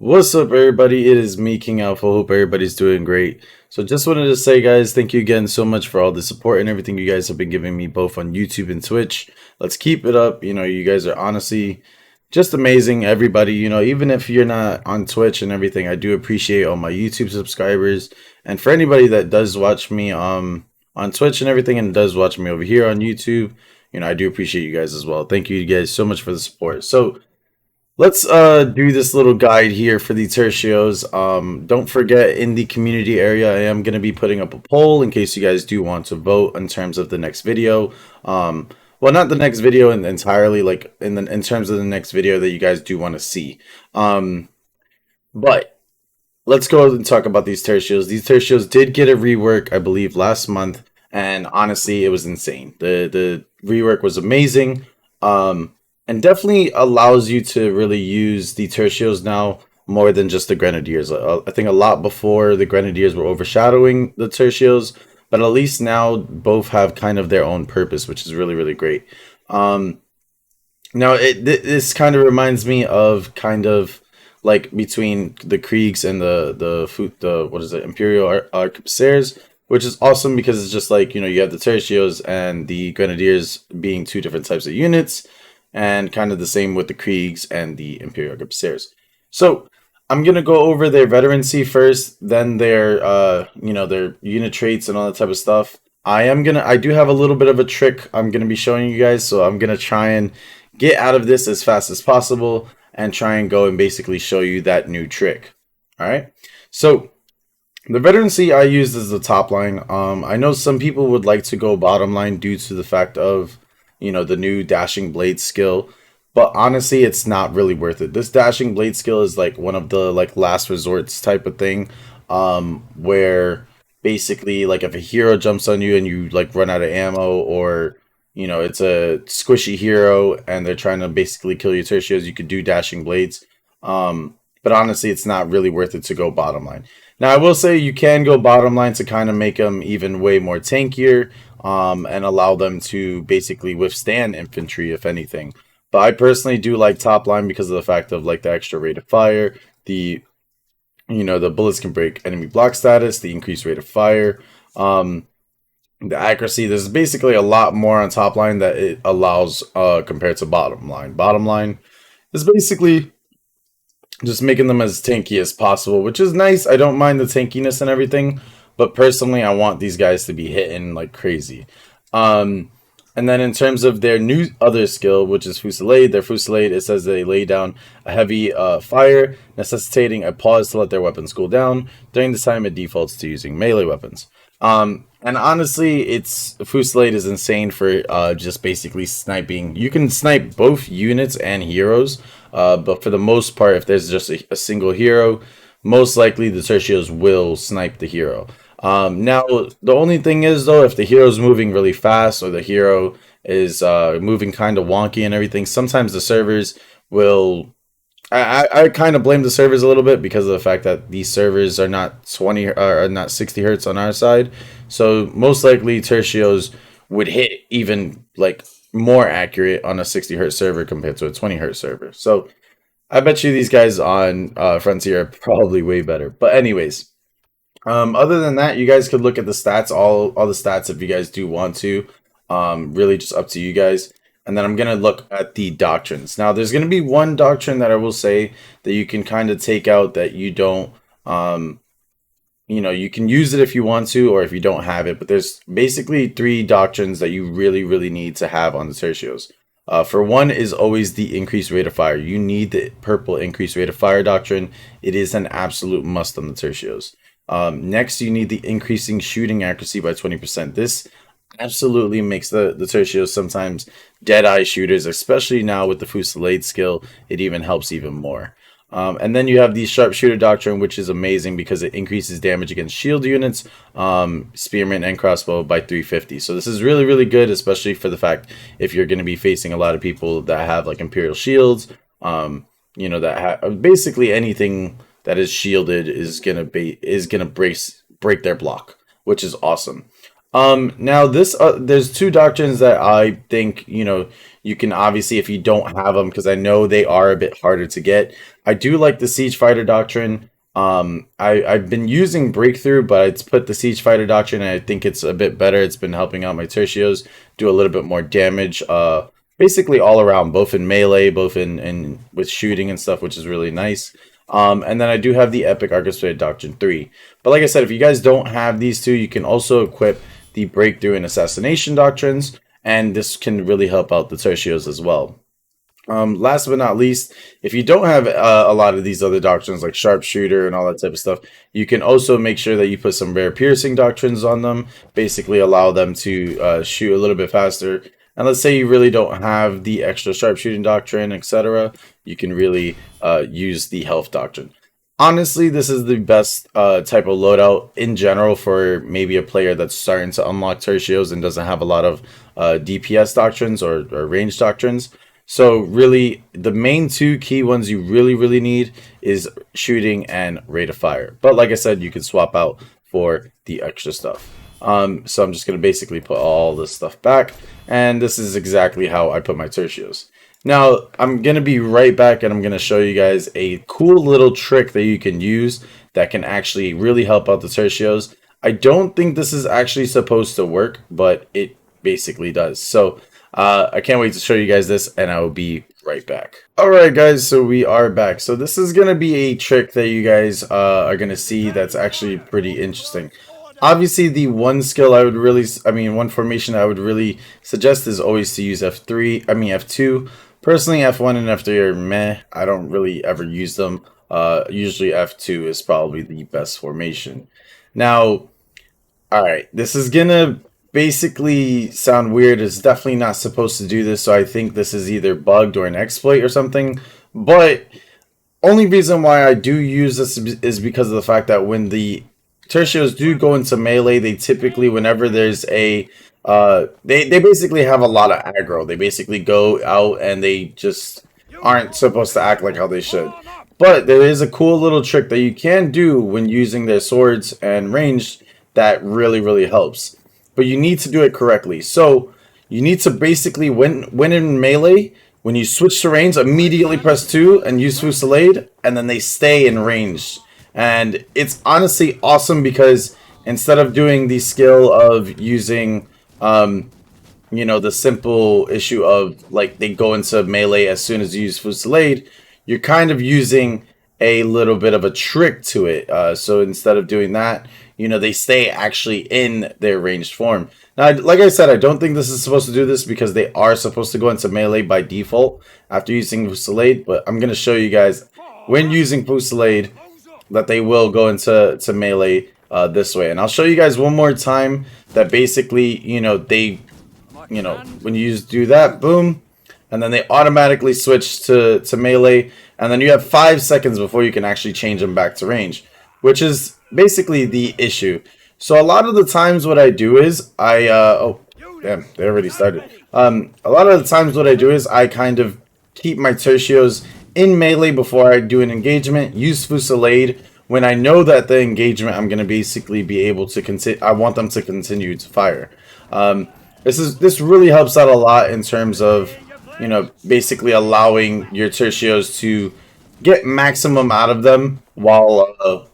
What's up, everybody? It is me, KiNGAlpha. Hope everybody's doing great. So, just wanted to say, guys, thank you again so much for all the support and everything you guys have been giving me both on YouTube and Twitch. Let's keep it up. You guys are honestly just amazing, everybody. Even if you're not on Twitch and everything, I do appreciate all my YouTube subscribers. And for anybody that does watch me on Twitch and everything and does watch me over here on YouTube, I do appreciate you guys as well. Thank you guys so much for the support. So, let's do this little guide here for the tertios. Don't forget, in the community area, I am going to be putting up a poll in case you guys do want to vote in terms of the next video. Well, not the next video entirely, like in terms of the next video that you guys do want to see. But let's go and talk about these tertios. These tertios did get a rework, I believe, last month, and honestly, it was insane. The rework was amazing. And definitely allows you to really use the tertios now more than just the grenadiers. I think a lot before the grenadiers were overshadowing the tertios, but at least now both have kind of their own purpose, which is really, really great. Now this kind of reminds me of kind of like between the Kriegs and the what is it, Imperial Arquebusiers, which is awesome because it's just like, you have the tertios and the grenadiers being two different types of units, and kind of the same with the Kriegs and the Imperial Arquebusiers. So I'm gonna go over their veterancy first, then their their unit traits and all that type of stuff. I do have a little bit of a trick I'm gonna be showing you guys, so I'm gonna try and get out of this as fast as possible and try and go and basically show you that new trick. All right. So the veterancy I used as the top line. I know some people would like to go bottom line due to the fact of the new dashing blade skill, but honestly, it's not really worth it. This dashing blade skill is like one of the like last resorts type of thing, where basically like if a hero jumps on you and you like run out of ammo, or it's a squishy hero and they're trying to basically kill your tertios, you could do dashing blades. But honestly, it's not really worth it to go bottom line. Now, I will say you can go bottom line to kind of make them even way more tankier, and allow them to basically withstand infantry, if anything. But I personally do like top line because of the fact of like the extra rate of fire, the bullets can break enemy block status, the increased rate of fire, the accuracy. There's basically a lot more on top line that it allows compared to bottom line. Bottom line is basically just making them as tanky as possible, which is nice. I don't mind the tankiness and everything, but personally, I want these guys to be hitting like crazy. And then in terms of their new other skill, which is Fusillade, their Fusillade, it says they lay down a heavy fire, necessitating a pause to let their weapons cool down. During this time, it defaults to using melee weapons. And honestly, Fusillade is insane for just basically sniping. You can snipe both units and heroes, but for the most part, if there's just a single hero, most likely the tertios will snipe the hero. Now, the only thing is, though, if the hero's moving really fast or the hero is moving kind of wonky and everything, sometimes the servers will... I kind of blame the servers a little bit because of the fact that these servers are not 20 or not 60 hertz on our side. So most likely tertios would hit even like more accurate on a 60 hertz server compared to a 20 hertz server. So I bet you these guys on Frontier are probably way better. But anyways, other than that, you guys could look at the stats, all the stats if you guys do want to. Really just up to you guys. And then I'm going to look at the doctrines. Now, there's going to be one doctrine that I will say that you can kind of take out that you don't, you can use it if you want to or if you don't have it. But there's basically 3 doctrines that you really, really need to have on the tertios. For one is always the increased rate of fire. You need the purple increased rate of fire doctrine. It is an absolute must on the tertios. Next, you need the increasing shooting accuracy by 20%. This absolutely makes the tertios sometimes dead-eye shooters, especially now with the Fusillade skill. It even helps even more. And then you have the sharpshooter doctrine, which is amazing because it increases damage against shield units, spearmen, and crossbow by 350. So this is really, really good, especially for the fact if you're going to be facing a lot of people that have like imperial shields, that have basically anything that is shielded is gonna break their block, which is awesome. Now there's 2 doctrines that I think, you can obviously, if you don't have them, because I know they are a bit harder to get, I do like the Siege Fighter doctrine. I've been using Breakthrough, but it's put the Siege Fighter doctrine, and I think it's a bit better. It's been helping out my Tertios do a little bit more damage, basically all around, both in melee, both in with shooting and stuff, which is really nice. And then I do have the Epic Orchestrated Doctrine 3. But like I said, if you guys don't have these two, you can also equip the Breakthrough and Assassination doctrines, and this can really help out the Tertios as well. Last but not least, if you don't have a lot of these other doctrines like sharpshooter and all that type of stuff, you can also make sure that you put some rare piercing doctrines on them, basically allow them to shoot a little bit faster. And let's say you really don't have the extra sharpshooting doctrine, etc., you can really use the health doctrine. Honestly, this is the best type of loadout in general for maybe a player that's starting to unlock tertios and doesn't have a lot of DPS doctrines or range doctrines. So really, the main two key ones you really need is shooting and rate of fire. But like I said, you can swap out for the extra stuff. So I'm just going to basically put all this stuff back. And this is exactly how I put my tertios. Now, I'm going to be right back and I'm going to show you guys a cool little trick that you can use that can actually really help out the tertios. I don't think this is actually supposed to work, but it basically does. So I can't wait to show you guys this, and I will be right back. Alright guys, so we are back. So this is going to be a trick that you guys are going to see that's actually pretty interesting. Obviously, the one skill one formation I would really suggest is always to use F2. Personally, F1 and F3 are meh. I don't really ever use them. Usually F2 is probably the best formation. Now, alright, this is going to basically sound weird. It's definitely not supposed to do this, so I think this is either bugged or an exploit or something. But only reason why I do use this is because of the fact that when the tertios do go into melee, they typically, whenever there's a they basically have a lot of aggro. They basically go out and they just aren't supposed to act like how they should. But there is a cool little trick that you can do when using their swords and ranged that really helps. But you need to do it correctly. So you need to basically, when in melee, when you switch to range, immediately press 2 and use Fusillade, and then they stay in range. And it's honestly awesome because instead of doing the skill of using, the simple issue of like they go into melee as soon as you use Fusillade, you're kind of using a little bit of a trick to it. So instead of doing that, they stay actually in their ranged form. Now, like I said, I don't think this is supposed to do this because they are supposed to go into melee by default after using Fusillade, but I'm going to show you guys when using Fusillade that they will go into melee this way. And I'll show you guys one more time that basically, when you do that, boom, and then they automatically switch to melee, and then you have 5 seconds before you can actually change them back to range, which is basically the issue. So a lot of the times what I do is oh damn, they already started. A lot of the times what I do is I kind of keep my tertios in melee before I do an engagement, use Fusillade when I know that the engagement I'm going to basically be able to continue. I want them to continue to fire. This really helps out a lot in terms of basically allowing your tertios to get maximum out of them while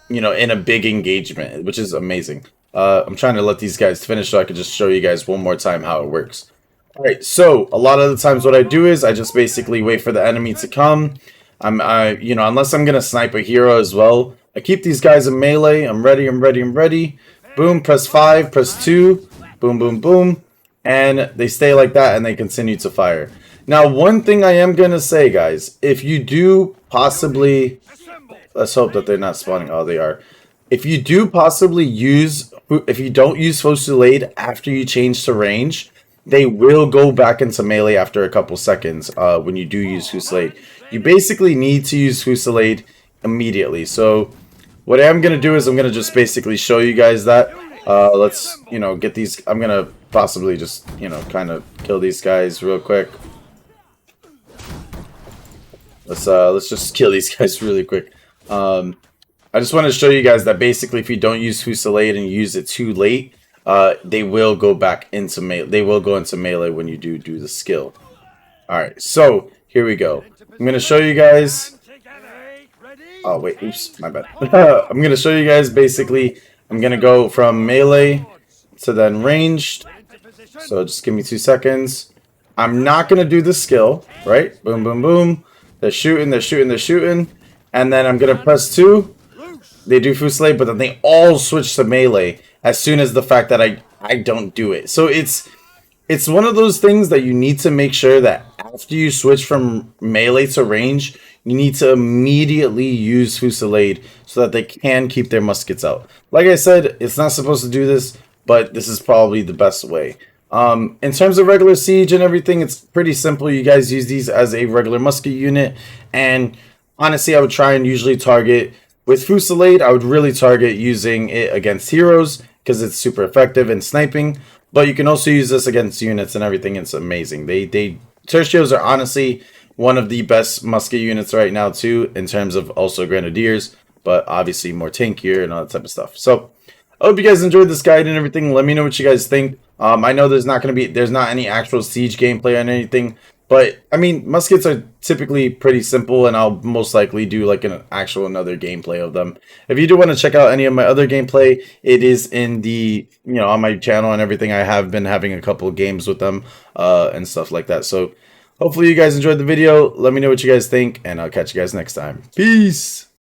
in a big engagement, which is amazing. I'm trying to let these guys finish so I can just show you guys one more time how it works. Alright, so a lot of the times what I do is I just basically wait for the enemy to come. Unless I'm gonna snipe a hero as well, I keep these guys in melee. I'm ready. Boom, press 5, press 2, boom, and they stay like that and they continue to fire. Now, one thing I am gonna say, guys, if you do possibly, let's hope that they're not spawning. Oh, they are. If you do possibly if you don't use Fusillade after you change to range, they will go back into melee after a couple seconds when you do use Fusillade. You basically need to use Fusillade immediately. So what I'm going to do is I'm going to just basically show you guys that. Let's, get these. I'm going to possibly just, kind of kill these guys real quick. Let's just kill these guys really quick. I just want to show you guys that basically if you don't use Fusillade and you use it too late, they will go back into melee. They will go into melee when you do the skill. Alright, so here we go. I'm going to show you guys Oh wait, oops, my bad. I'm gonna show you guys basically. I'm gonna go from melee to then ranged. So just give me 2 seconds. I'm not gonna do the skill, right? Boom, boom, boom. They're shooting, they're shooting, they're shooting, and then I'm gonna press 2. They do Fusillade, but then they all switch to melee as soon as the fact that I don't do it. So it's one of those things that you need to make sure that after you switch from melee to range, you need to immediately use Fusillade so that they can keep their muskets out. Like I said, it's not supposed to do this, but this is probably the best way. In terms of regular siege and everything, it's pretty simple. You guys use these as a regular musket unit, and honestly, I would try and usually target with Fusillade. I would really target using it against heroes because it's super effective in sniping. But you can also use this against units and everything. It's amazing. They Tertios are honestly one of the best musket units right now too, in terms of also grenadiers, but obviously more tankier and all that type of stuff. So I hope you guys enjoyed this guide and everything. Let me know what you guys think. I know there's not any actual siege gameplay on anything, but I mean, muskets are typically pretty simple, and I'll most likely do like an actual another gameplay of them. If you do want to check out any of my other gameplay, it is in the on my channel and everything. I have been having a couple of games with them and stuff like that. So hopefully you guys enjoyed the video. Let me know what you guys think, and I'll catch you guys next time. Peace.